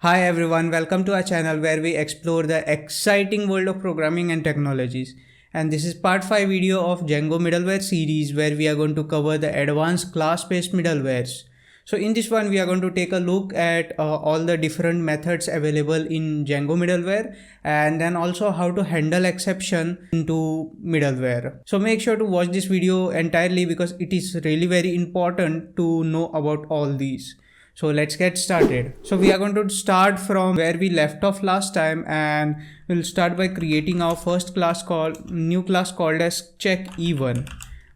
Hi everyone, welcome to our channel where we explore the exciting world of programming and technologies. And this is part 5 video of Django Middleware series where we are going to cover the advanced class-based middlewares. So in this one we are going to take a look at all the different methods available in Django middleware and then also how to handle exception into middleware. So make sure to watch this video entirely because it is really very important to know about all these. So let's get started. So we are going to start from where we left off last time, and we'll start by creating our first class new class called as check even.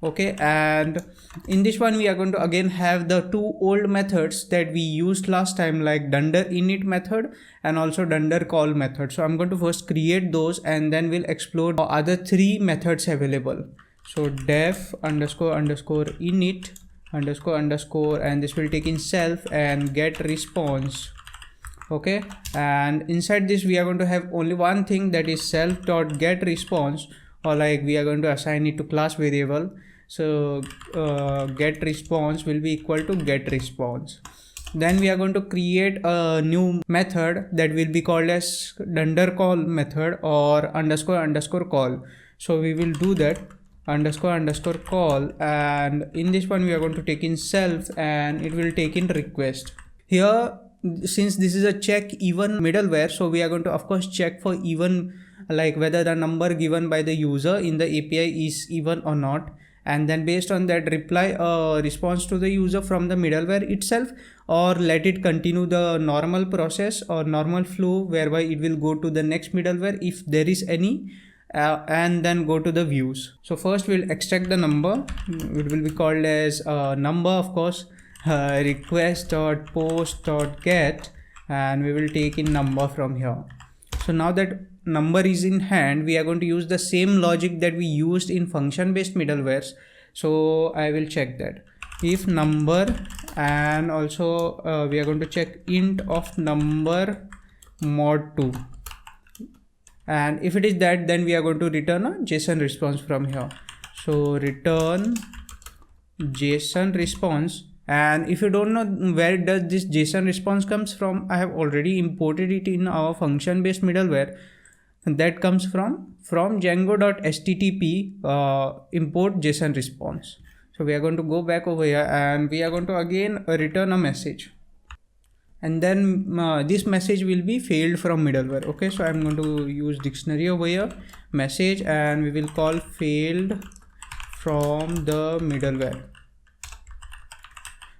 Okay, and in this one we are going to again have the two old methods that we used last time, like dunder init method and also dunder call method. So I'm going to first create those and then we'll explore the other three methods available. So def underscore init underscore and this will take in self and get response. Okay, and inside this we are going to have only one thing, that is self dot get response, or like we are going to assign it to class variable. So get response will be equal to get response. Then we are going to create a new method that will be called as dunder call method or underscore call. So we will do that underscore call, and in this one we are going to take in self and it will take in request. Here, since this is a check even middleware, so we are going to of course check for even, like whether the number given by the user in the API is even or not, and then based on that reply a response to the user from the middleware itself, or let it continue the normal process or normal flow whereby it will go to the next middleware if there is any, and then go to the views. So first we'll extract the number. It will be called as number, of course, request.post.get, and we will take in number from here. So now that number is in hand, we are going to use the same logic that we used in function based middlewares. So I will check that if number, and also we are going to check int of number mod 2, and if it is that, then we are going to return a JSON response from here. So return JSON response, and if you don't know where does this JSON response comes from, I have already imported it in our function based middleware, and that comes from django.http import JSON response. So we are going to go back over here and we are going to again return a message, and then this message will be failed from middleware. Okay, so I'm going to use dictionary over here, message, and we will call failed from the middleware.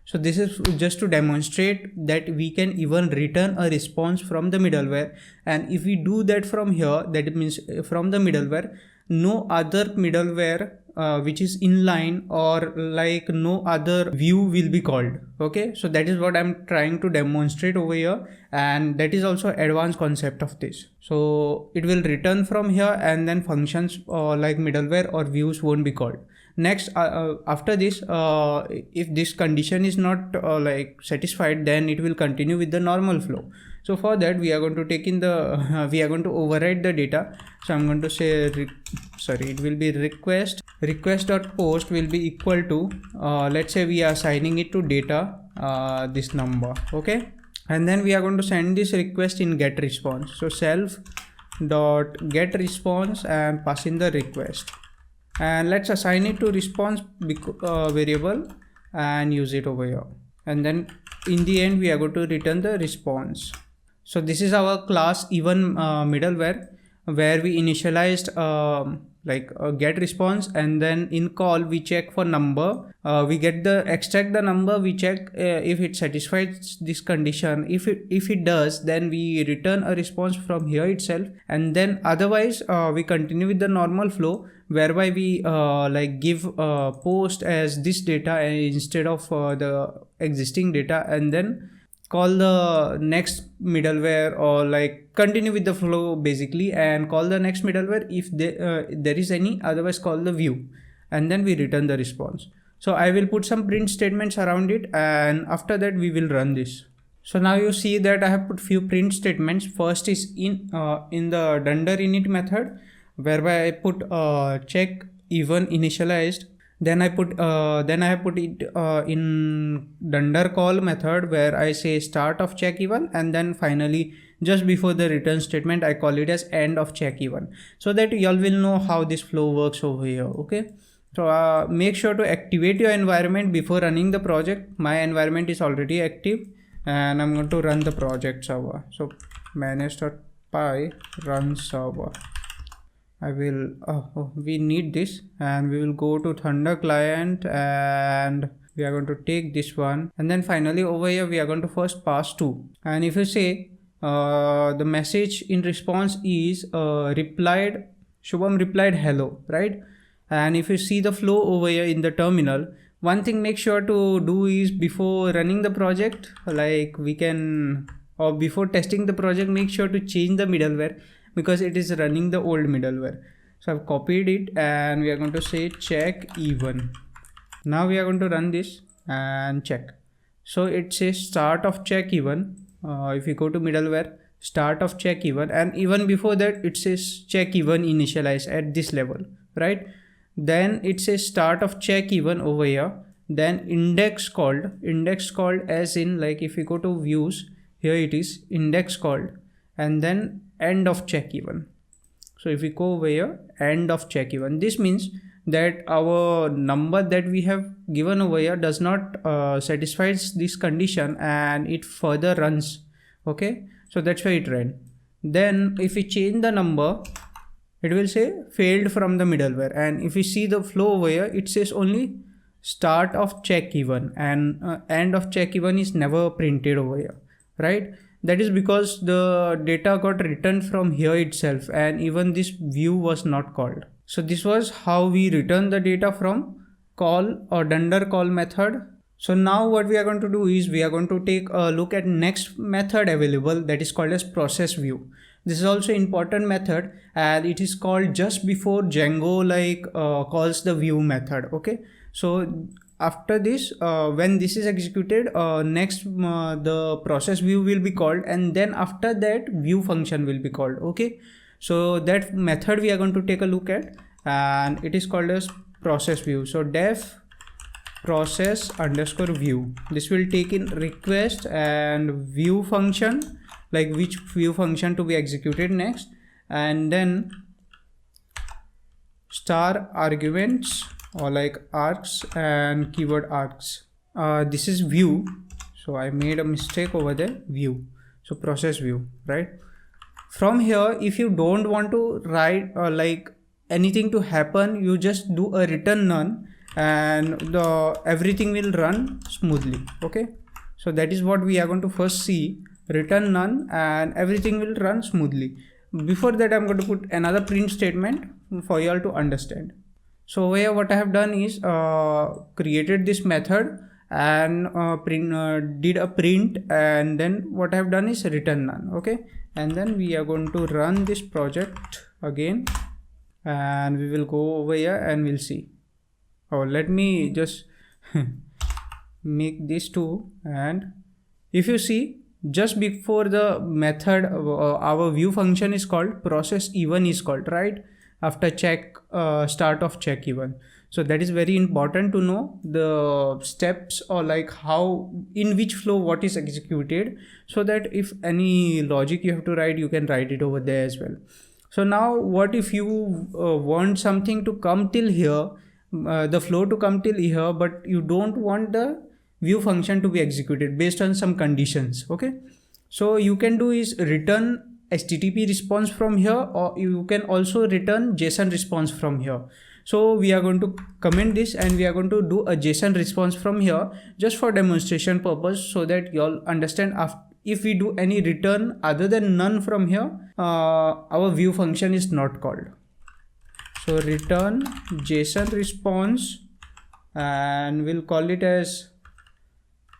So this is just to demonstrate that we can even return a response from the middleware, and if we do that from here, that means from the middleware, no other middleware which is inline or like no other view will be called. Okay, so that is what I'm trying to demonstrate over here, and that is also advanced concept of this. So it will return from here, and then functions like middleware or views won't be called. Next, after this, if this condition is not like satisfied, then it will continue with the normal flow. So for that we are going to take in the we are going to override the data. So I'm going to say it will be request.post will be equal to let's say we are assigning it to data this number. Okay, and then we are going to send this request in get response. So self dot get response and pass in the request, and let's assign it to response variable and use it over here, and then in the end we are going to return the response. So this is our class even middleware where we initialized like a get response, and then in call we check for number, we extract the number, we check if it satisfies this condition. If it does, then we return a response from here itself, and then otherwise we continue with the normal flow whereby we like give post as this data instead of the existing data, and then call the next middleware, or like continue with the flow basically and call the next middleware if there is any, otherwise call the view, and then we return the response. So I will put some print statements around it, and after that we will run this. So now you see that I have put few print statements. First is in the dunder init method, whereby I put check even initialized, Then I have put it in dunder call method, where I say start of check even, and then finally just before the return statement I call it as end of check even, so that y'all will know how this flow works over here. Okay, so make sure to activate your environment before running the project. My environment is already active and I'm going to run the project server. So manage.py run server. I will we need this, and we will go to Thunder client, and we are going to take this one, and then finally over here we are going to first pass to, and if you say the message in response is replied, Shubham replied hello, right? And if you see the flow over here in the terminal, one thing make sure to do is before running the project, like we can, or before testing the project, make sure to change the middleware, because it is running the old middleware. So I've copied it, and we are going to say check even. Now we are going to run this and check. So it says start of check even. If you go to middleware, start of check even, and even before that it says check even initialize at this level, right? Then it says start of check even over here. Then index called as in, like if you go to views, here it is index called, and then end of check even. So if we go over here, end of check even, this means that our number that we have given over here does not satisfies this condition, and it further runs. Okay, so that's why it ran. Then if we change the number, it will say failed from the middleware, and if you see the flow over here, it says only start of check even, and end of check even is never printed over here, right? That is because the data got returned from here itself, and even this view was not called. So this was how we return the data from call or dunder call method. So now what we are going to do is we are going to take a look at next method available, that is called as process view. This is also important method, and it is called just before Django calls the view method. Okay, so after this, when this is executed, next the process view will be called, and then after that view function will be called. Okay, so that method we are going to take a look at, and it is called as process view. So def process underscore view, this will take in request and view function, like which view function to be executed next, and then star arguments, or like args and keyword args. This is view, so I made a mistake over there, view. So process view, right? From here, if you don't want to write like anything to happen, you just do a return none, and everything will run smoothly. Okay, so that is what we are going to first see, return none, and everything will run smoothly. Before that, I'm going to put another print statement for you all to understand. So here what I have done is created this method and did a print, and then what I have done is return none. Okay, and then we are going to run this project again, and we will go over here and we'll see. Oh, let me just make this two, and if you see, just before the method our view function is called, process even is called, right? After check start of check even. So that is very important to know the steps, or like how, in which flow what is executed, so that if any logic you have to write, you can write it over there as well. So now what if you want something to come till here, the flow to come till here, but you don't want the view function to be executed based on some conditions. Okay, so you can do is return HTTP response from here, or you can also return JSON response from here. So we are going to comment this, and we are going to do a JSON response from here just for demonstration purpose, so that you all understand if we do any return other than none from here, our view function is not called. So return JSON response, and we'll call it as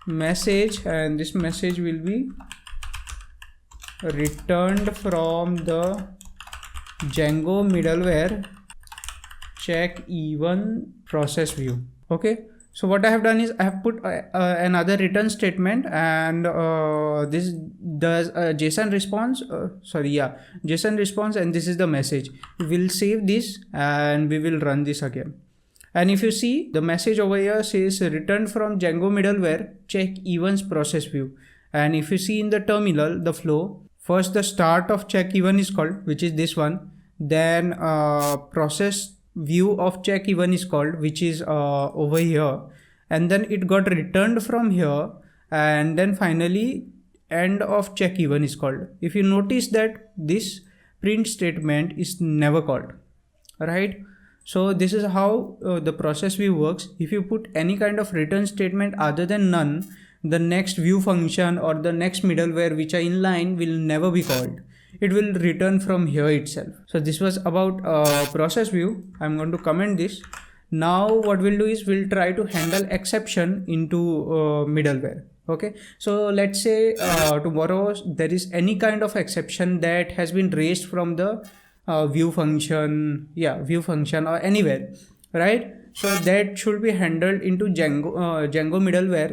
message, and this message will be returned from the Django middleware check even process view. Okay, so what I have done is I have put another return statement, and this does a JSON response, JSON response, and this is the message. We will save this and we will run this again, And if you see, the message over here says returned from Django middleware, check events process view. And if you see in the terminal, the flow, first the start of check event is called, which is this one. Then process view of check event is called, which is over here. And then it got returned from here. And then finally end of check event is called. If you notice that this print statement is never called, right? So this is how the process view works. If you put any kind of return statement other than none, the next view function or the next middleware which are in line will never be called. It will return from here itself. So this was about process view. I'm going to comment this. Now what we'll do is we'll try to handle exception into middleware. Okay, so let's say tomorrow there is any kind of exception that has been raised from the view function or anywhere, right? So that should be handled into Django middleware,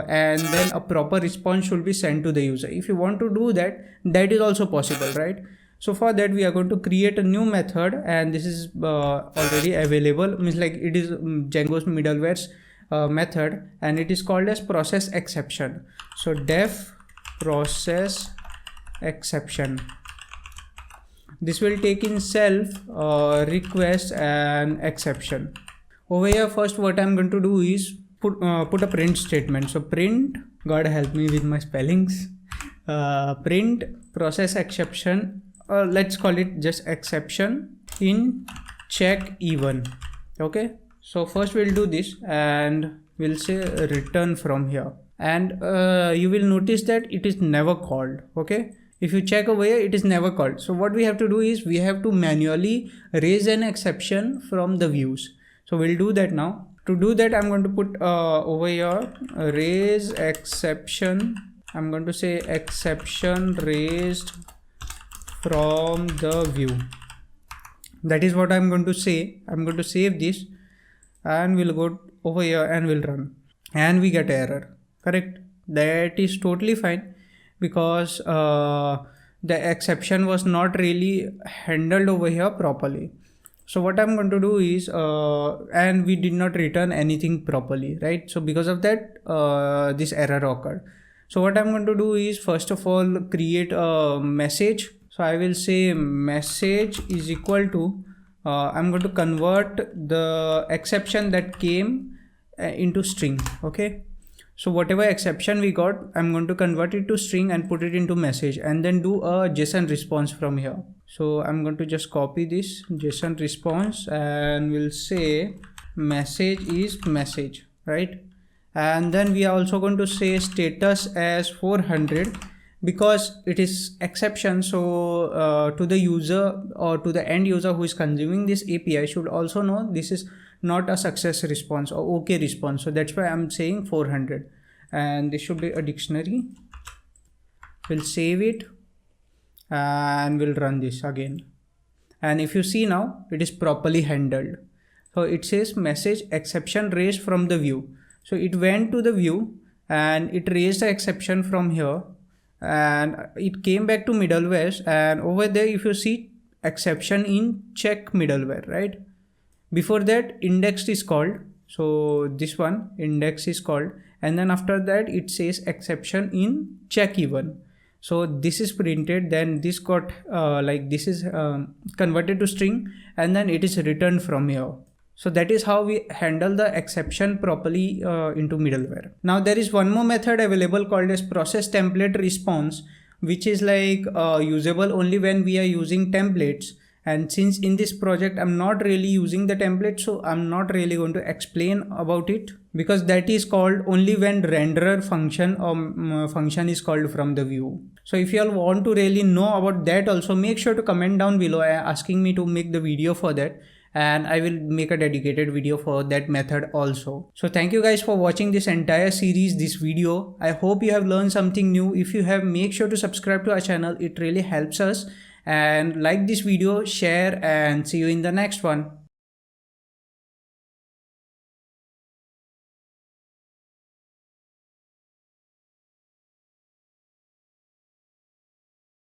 and then a proper response should be sent to the user. If you want to do that, that is also possible, right? So for that we are going to create a new method, and this is already available, means like it is Django's middleware's method, and it is called as process exception. So def process exception. This will take in self request and exception. Over here, first what I'm going to do is put a print statement. So print, God help me with my spellings, print process exception, let's call it just exception in check even. Okay, so first we'll do this and we'll say return from here, and you will notice that it is never called. Okay, if you check over here, it is never called. So what we have to do is we have to manually raise an exception from the views. So we'll do that now. To do that, I'm going to put over here raise exception. I'm going to say exception raised from the view. That is what I'm going to say. I'm going to save this and we'll go over here and we'll run, and we get error. Correct? That is totally fine, because the exception was not really handled over here properly. So what I'm going to do is, and we did not return anything properly, right? So because of that, this error occurred. So what I'm going to do is, first of all, create a message. So I will say message is equal to, I'm going to convert the exception that came into string. Okay. So whatever exception we got, I'm going to convert it to string and put it into message, and then do a JSON response from here. So I'm going to just copy this JSON response and we'll say message is message, right? And then we are also going to say status as 400, because it is exception. So to the user or to the end user who is consuming this API should also know this is not a success response or okay response. So that's why I'm saying 400, and this should be a dictionary. We'll save it and we'll run this again. And if you see now, it is properly handled. So it says message exception raised from the view. So it went to the view and it raised the exception from here, and it came back to middleware, and over there if you see exception in check middleware, right? Before that index is called, so this one index is called, and then after that it says exception in check even. So this is printed, then this got this is converted to string, and then it is returned from here. So that is how we handle the exception properly into middleware. Now there is one more method available called as process template response, which is like usable only when we are using templates. And since in this project I'm not really using the template, so I'm not really going to explain about it, because that is called only when renderer function or function is called from the view. So if you all want to really know about that also, make sure to comment down below asking me to make the video for that, and I will make a dedicated video for that method also. So thank you guys for watching this entire series, this video. I hope you have learned something new. If you have, make sure to subscribe to our channel. It really helps us. And like this video, share, and see you in the next one.